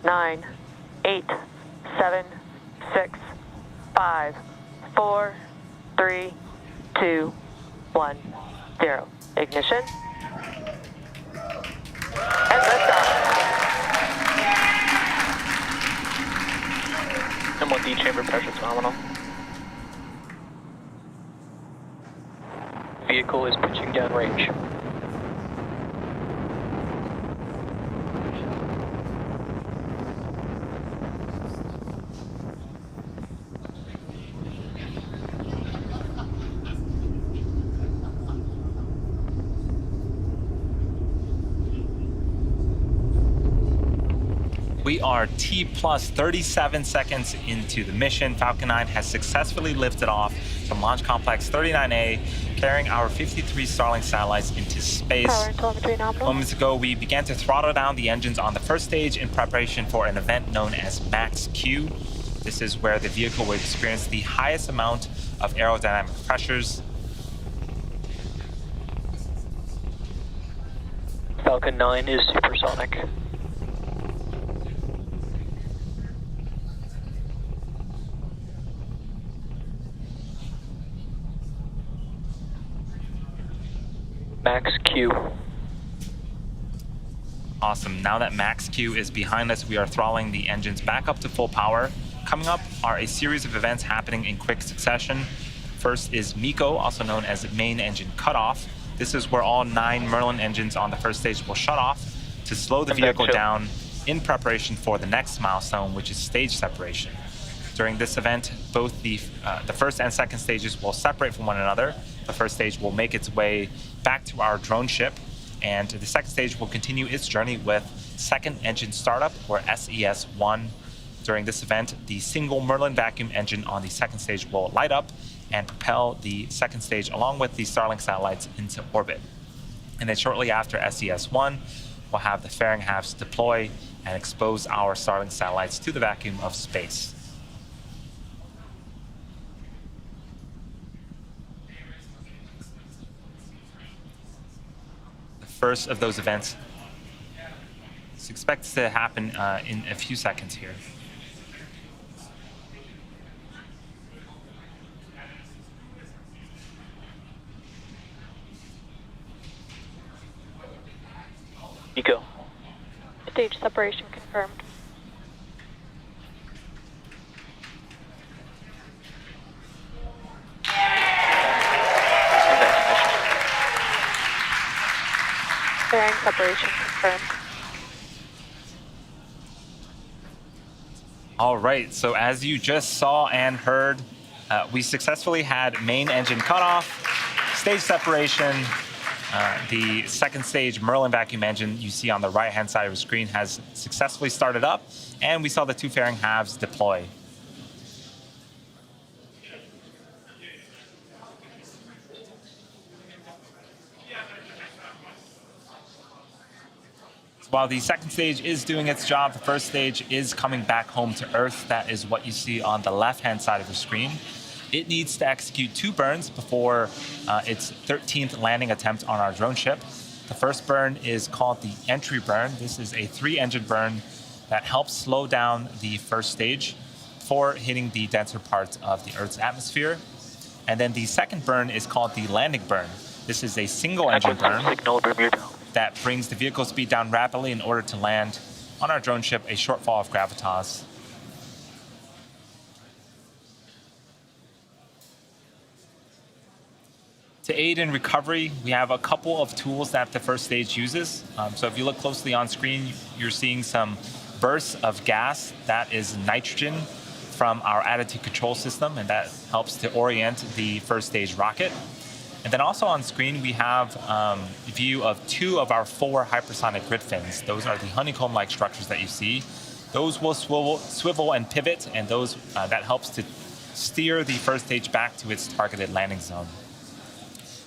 9, 8, 7, 6, 5, 4, 3, 2, 1, 0. Ignition. And liftoff. M1D chamber pressure is nominal. Vehicle is pitching downrange. We are T plus 37 seconds into the mission. Falcon 9 has successfully lifted off from Launch Complex 39A, carrying our 53 Starlink satellites into space. Power and telemetry nominal. Moments ago, we began to throttle down the engines on the first stage in preparation for an event known as Max Q. This is where the vehicle will experience the highest amount of aerodynamic pressures. Falcon 9 is supersonic. Max Q. Awesome. Now that Max Q is behind us, we are throttling the engines back up to full power. Coming up are a series of events happening in quick succession. First is MECO, also known as main engine cutoff. This is where all 9 Merlin engines on the first stage will shut off to slow the vehicle down in preparation for the next milestone, which is stage separation. During this event, both the first and second stages will separate from one another. The first stage will make its way back to our drone ship, and the second stage will continue its journey with second engine startup, or SES-1. During this event, the single Merlin vacuum engine on the second stage will light up and propel the second stage along with the Starlink satellites into orbit. And then shortly after SES-1, we'll have the fairing halves deploy and expose our Starlink satellites to the vacuum of space. First of those events is expected to happen in a few seconds here. MECO. Stage separation confirmed. Fairing separation confirmed. All right, so as you just saw and heard, we successfully had main engine cutoff, stage separation. The second stage Merlin vacuum engine you see on the right-hand side of the screen has successfully started up, and we saw the 2 fairing halves deploy. While the second stage is doing its job, the first stage is coming back home to Earth. That is what you see on the left-hand side of the screen. It needs to execute 2 burns before its 13th landing attempt on our drone ship. The first burn is called the entry burn. This is a 3-engine burn that helps slow down the first stage before hitting the denser parts of the Earth's atmosphere. And then the second burn is called the landing burn. This is a single-engine burn that brings the vehicle speed down rapidly in order to land on our drone ship a short fall of gravitas. To aid in recovery, we have a couple of tools that the first stage uses. So if you look closely on screen, you're seeing some bursts of gas. That is nitrogen from our attitude control system, and that helps to orient the first stage rocket. And then also on screen, we have a view of 2 of our 4 hypersonic grid fins. Those are the honeycomb-like structures that you see. Those will swivel and pivot, and those that helps to steer the first stage back to its targeted landing zone.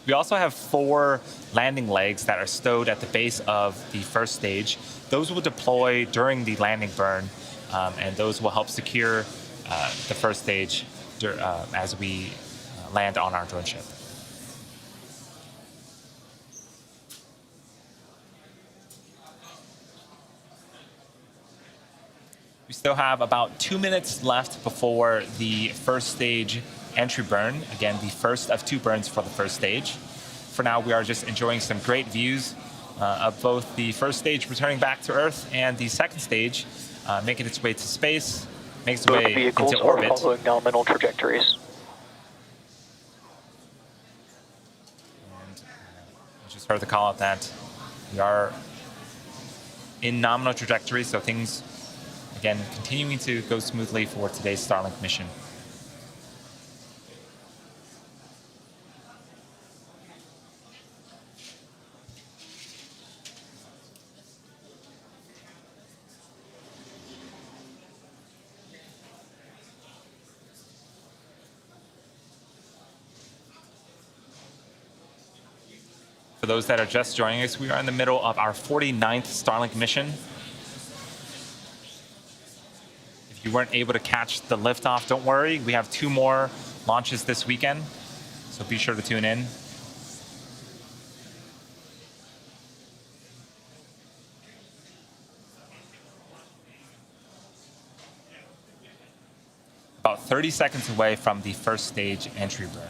We also have 4 landing legs that are stowed at the base of the first stage. Those will deploy during the landing burn, and those will help secure the first stage as we land on our drone ship. We still have about 2 minutes left before the first stage entry burn. Again, the first of 2 burns for the first stage. For now, we are just enjoying some great views of both the first stage returning back to Earth and the second stage making its way to space, makes its Both way vehicles into are orbit. following nominal trajectories. And I just heard the call out that we are in nominal trajectory, so things, again, continuing to go smoothly for today's Starlink mission. For those that are just joining us, we are in the middle of our 49th Starlink mission. If you weren't able to catch the liftoff, don't worry. We have 2 more launches this weekend, so be sure to tune in. About 30 seconds away from the first stage entry burn.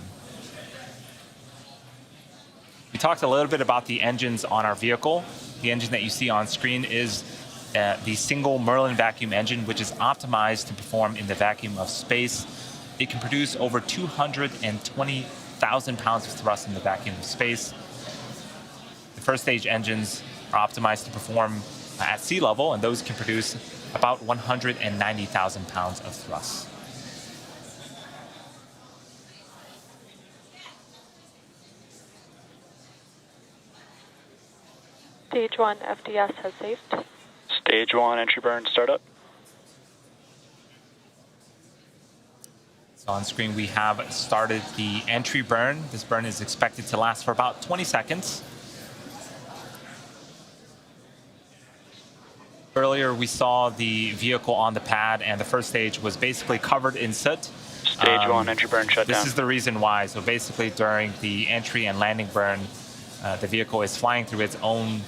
We talked a little bit about the engines on our vehicle. The engine that you see on screen is the single Merlin vacuum engine, which is optimized to perform in the vacuum of space. It can produce over 220,000 pounds of thrust in the vacuum of space. The first stage engines are optimized to perform at sea level, and those can produce about 190,000 pounds of thrust. Stage 1 FDS has saved. Stage 1 entry burn startup. So on screen, we have started the entry burn. This burn is expected to last for about 20 seconds. Earlier, we saw the vehicle on the pad, and the first stage was basically covered in soot. Stage 1 entry burn shut down. This is the reason why. So basically, during the entry and landing burn, the vehicle is flying through its own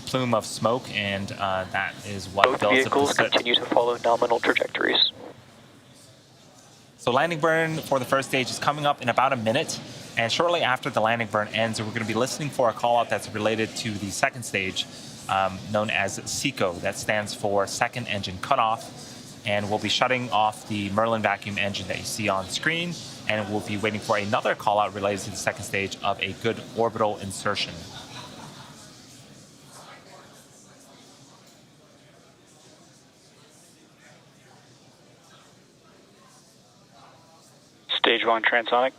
plume of smoke, and that is what Both builds up the vehicles soot. continue to follow nominal trajectories. So landing burn for the first stage is coming up in about a minute, and shortly after the landing burn ends, we're going to be listening for a call out that's related to the second stage, known as SECO. That stands for Second Engine Cutoff, and we'll be shutting off the Merlin vacuum engine that you see on screen, and we'll be waiting for another call out related to the second stage of a good orbital insertion. Stage 1 transonic.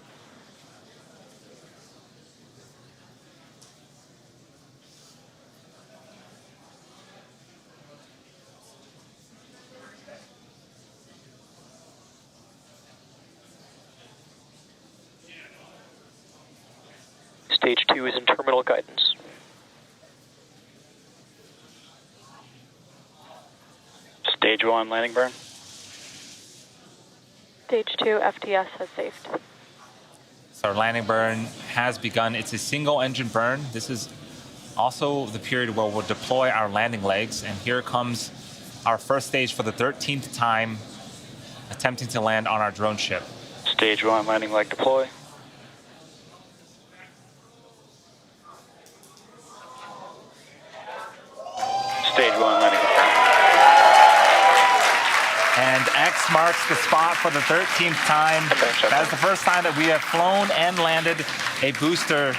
Stage 2 is in terminal guidance. Stage 1 landing burn. Stage 2 FDS has saved. So our landing burn has begun. It's a single engine burn. This is also the period where we'll deploy our landing legs. And here comes our first stage for the 13th time, attempting to land on our drone ship. Stage 1 landing leg deploy. Stage 1 landing confirmed. And X marks the spot for the 13th time. That is the first time that we have flown and landed a booster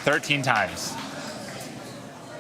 13 times.